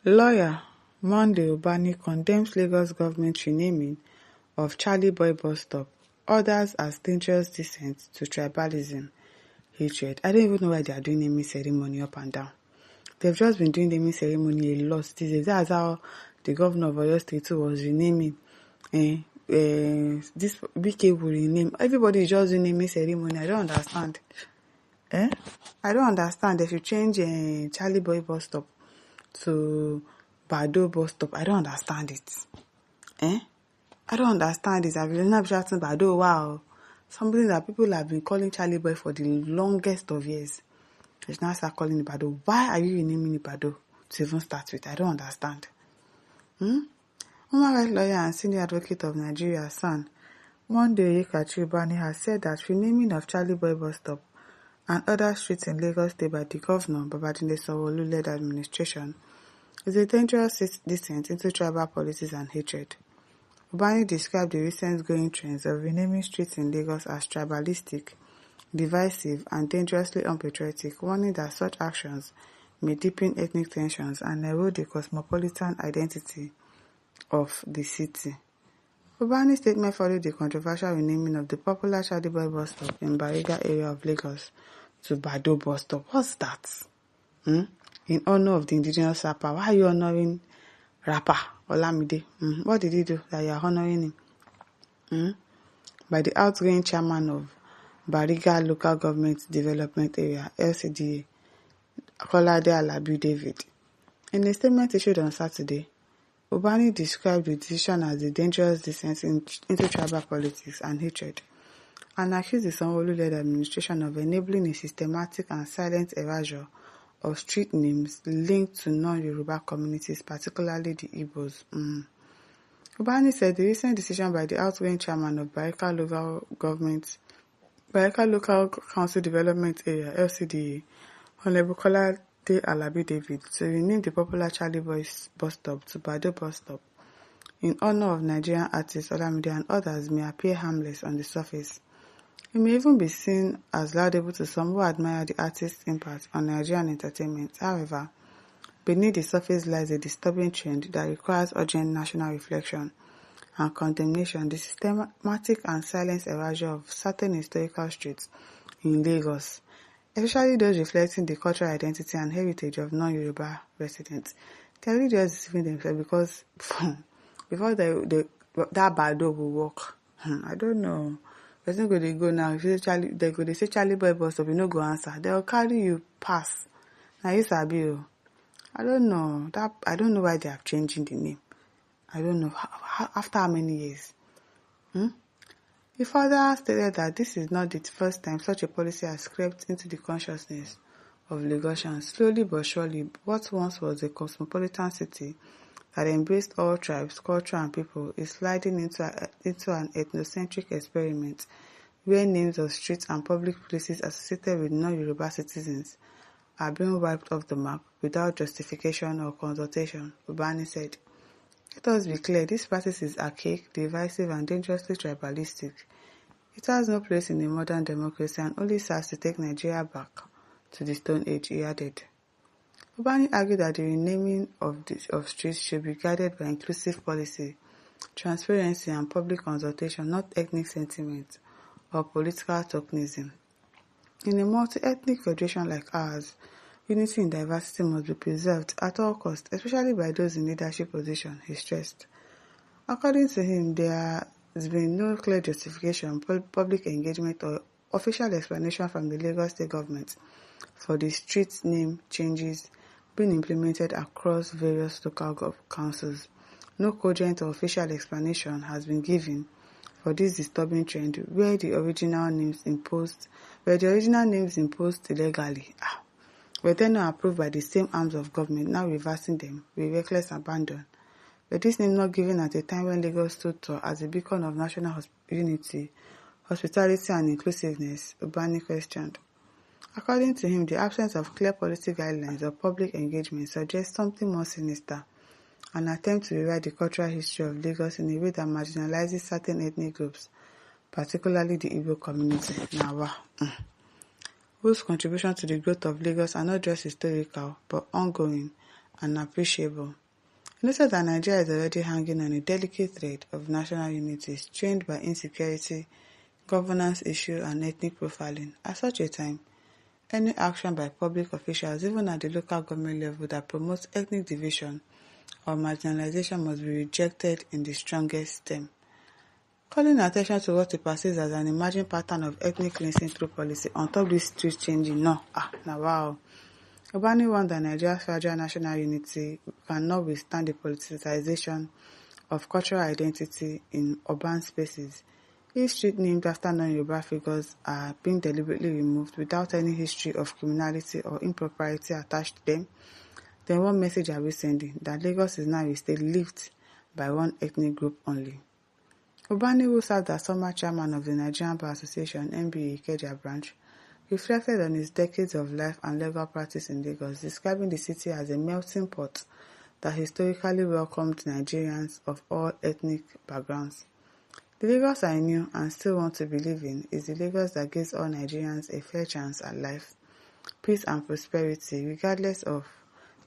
Lawyer Monday Ubani condemns Lagos government renaming of Charlie Boy bus stop, others as dangerous descent to tribalism, hatred. I don't even know why they are doing naming ceremony up and down. They've just been doing naming ceremony a lot these days. That's how the governor of Oyo State too was renaming. This BK will rename. Everybody is just doing naming ceremony. I don't understand. I don't understand. They should change Charlie Boy bus stop to Bado bus stop. I don't understand it. I don't understand this. I've been shouting Bado. Wow. Something that people have been calling Charlie Boy for the longest of years. They should now start calling it Bado. Why are you renaming it Bado to even start with? I don't understand. Human rights lawyer and senior advocate of Nigeria, SAN, Monday Ubani has said that renaming of Charlie Boy bus stop and other streets in Lagos State by the governor, Sanwolu-led administration, is a dangerous descent into tribal politics and hatred. Ubani described the recent growing trends of renaming streets in Lagos as tribalistic, divisive, and dangerously unpatriotic, warning that such actions may deepen ethnic tensions and erode the cosmopolitan identity of the city. Ubani's statement followed the controversial renaming of the popular Charlie Boy bus stop in Bariga area of Lagos to Bado bus stop. What's that? In honor of the indigenous rapper. Why are you honoring rapper Olamide? What did he do that you are honoring him? By the outgoing chairman of Bariga Local Government Development Area, LCDA, Kolade Alabi David. In a statement issued on Saturday, Ubani described the decision as a dangerous descent into tribal politics and hatred, and accused the Sanwolu-led administration of enabling a systematic and silent erasure of street names linked to non-Yoruba communities, particularly the Igbos. Ubani said the recent decision by the outgoing chairman of Bariga Local Council Development Area, LCDA, Honorable Kolade Alabi David, to rename the popular Charlie Boys bus stop to Bado bus stop in honor of Nigerian artist Olamide and others may appear harmless on the surface. It may even be seen as laudable to some who admire the artist's impact on Nigerian entertainment. However, beneath the surface lies a disturbing trend that requires urgent national reflection and condemnation: the systematic and silent erasure of certain historical streets in Lagos, especially those reflecting the cultural identity and heritage of non-Yoruba residents. They're really just deceiving themselves because that Bado will work. I don't know. There's no good they go now. If you say they say Charlie Boy bus stop, you no go answer. They'll carry you pass. Now you sabi. I don't know. I don't know why they are changing the name. I don't know. After how many years? He further stated that this is not the first time such a policy has crept into the consciousness of Lagosians. Slowly but surely, what once was a cosmopolitan city that embraced all tribes, culture, and people is sliding into an ethnocentric experiment where names of streets and public places associated with non-Yoruba citizens are being wiped off the map without justification or consultation, Ubani said. Let us be clear, this practice is archaic, divisive, and dangerously tribalistic. It has no place in a modern democracy and only serves to take Nigeria back to the Stone Age, he added. Ubani argued that the renaming of streets should be guided by inclusive policy, transparency, and public consultation, not ethnic sentiment or political tokenism. In a multi-ethnic federation like ours, unity in diversity must be preserved at all costs, especially by those in leadership positions, he stressed. According to him, there has been no clear justification, public engagement, or official explanation from the Lagos State government for the street name changes being implemented across various local councils. No cogent or official explanation has been given for this disturbing trend where the original names imposed illegally were then not approved by the same arms of government, now reversing them with reckless abandon. But this name not given at a time when Lagos stood tall as a beacon of national unity, hospitality, and inclusiveness, Ubani questioned. According to him, the absence of clear policy guidelines or public engagement suggests something more sinister, an attempt to rewrite the cultural history of Lagos in a way that marginalizes certain ethnic groups, particularly the Igbo community, whose contribution to the growth of Lagos are not just historical but ongoing and appreciable. He noted that Nigeria is already hanging on a delicate thread of national unity strained by insecurity, governance issues, and ethnic profiling. At such a time, any action by public officials, even at the local government level, that promotes ethnic division or marginalization must be rejected in the strongest term. Calling attention to what he perceives as an emerging pattern of ethnic cleansing through policy on top of this street changing. Wow. Ubani warned that Nigeria's fragile national unity cannot withstand the politicization of cultural identity in urban spaces. If streets named after non-Yoruba figures are being deliberately removed without any history of criminality or impropriety attached to them, then what message are we sending? That Lagos is now a state lived by one ethnic group only. Ubani, who served as former chairman of the Nigerian Bar Association (NBA) Ikeja branch, reflected on his decades of life and legal practice in Lagos, describing the city as a melting pot that historically welcomed Nigerians of all ethnic backgrounds. The Lagos I knew and still want to believe in is the Lagos that gives all Nigerians a fair chance at life, peace and prosperity, regardless of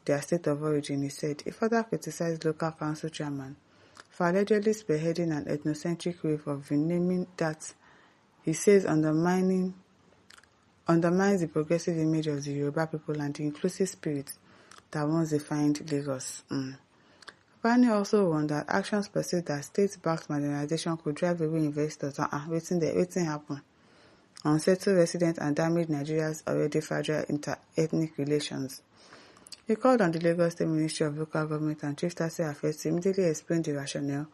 their state of origin, he said. He further criticized local council chairman for allegedly spearheading an ethnocentric wave of renaming that, he says, undermines the progressive image of the Yoruba people and the inclusive spirit that once defined Lagos. Ubani also warned that actions perceived that state-backed marginalization could drive away investors. Waiting happen. Unsettle residents and damage Nigeria's already fragile inter-ethnic relations. He called on the Lagos State Ministry of Local Government and Chieftaincy Affairs to immediately explain the rationale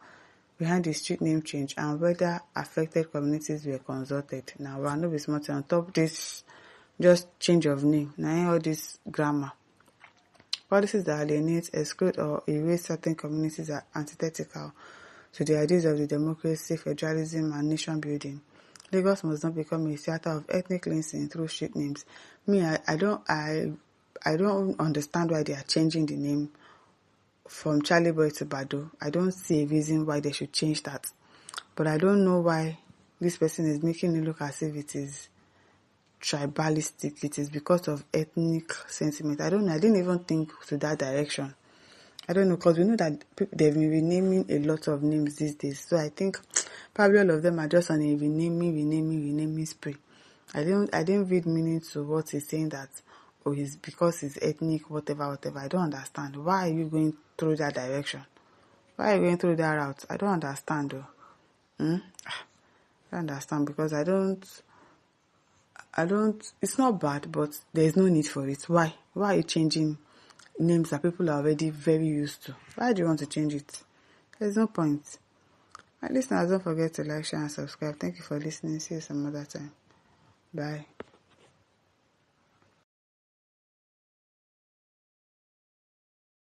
behind the street name change and whether affected communities were consulted. Now, we are not smart on top this just change of name. Now, all this grammar. Policies that alienate, exclude, or erase certain communities are antithetical to the ideas of the democracy, federalism, and nation building. Lagos must not become a theater of ethnic cleansing through street names. I don't understand why they are changing the name from Charlie Boy to Bado. I don't see a reason why they should change that. But I don't know why this person is making it look as if it is tribalistic. It is because of ethnic sentiment. I don't know. I didn't even think to that direction. I don't know, because we know that they've been renaming a lot of names these days. So I think probably all of them are just on a renaming spree. I didn't read meaning to what he's saying that, it's because it's ethnic, whatever. I don't understand. Why are you going through that direction? Why are you going through that route? I don't understand though. I don't understand, because I don't, it's not bad, but there's no need for it. Why are you changing names that people are already very used to? Why do you want to change it? There's no point. My listeners, don't forget to like, share, and subscribe. Thank you for listening. See you some other time. Bye.